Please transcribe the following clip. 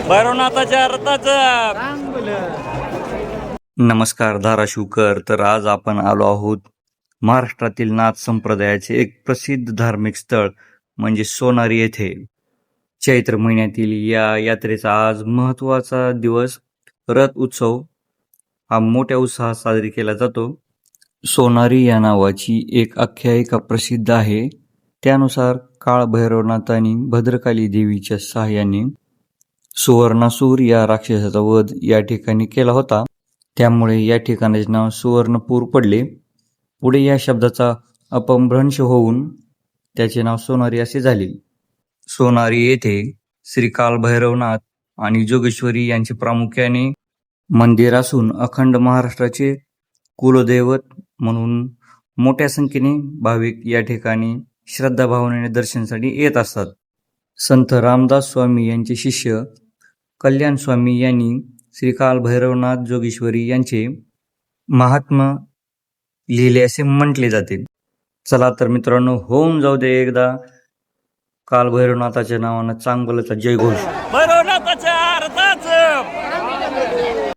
भैरवनाथाच्या रथाचं. नमस्कार धाराशिवकर. तर आज आपण आलो आहोत महाराष्ट्रातील नाथ संप्रदायाचे एक प्रसिद्ध धार्मिक स्थळ म्हणजे सोनारी येथे. चैत्र महिन्यातील या यात्रेचा आज महत्त्वाचा दिवस रथ उत्सव हा मोठ्या उत्साहात साजरी केला जातो. सोनारी या नावाची एक आख्यायिका प्रसिद्ध आहे. त्यानुसार काळ भैरवनाथांनी भद्रकाली देवीच्या सहाय्याने सुवर्णासूर या राक्षसाचा वध या ठिकाणी केला होता. त्यामुळे या ठिकाणाचे नाव सुवर्णपूर पडले. पुढे या शब्दाचा अपभ्रंश होऊन त्याचे नाव सोनारी असे झाले. सोनारी येथे श्री काल भैरवनाथ आणि जोगेश्वरी यांचे प्रामुख्याने मंदिर असून अखंड महाराष्ट्राचे कुलदैवत म्हणून मोठ्या संख्येने भाविक या ठिकाणी श्रद्धाभावनेने दर्शनासाठी येत असतात. संत रामदास स्वामी यांचे शिष्य कल्याण स्वामी यांनी श्री काल भैरवनाथ जोगेश्वरी यांचे महात्म्य लिहिले असे म्हटले जाते. चला तर मित्रांनो, होऊन जाऊ दे एकदा काल भैरवनाथाच्या नावानं चांगल्याचा जयघोष. भैरवनाथाच्या रथाचं.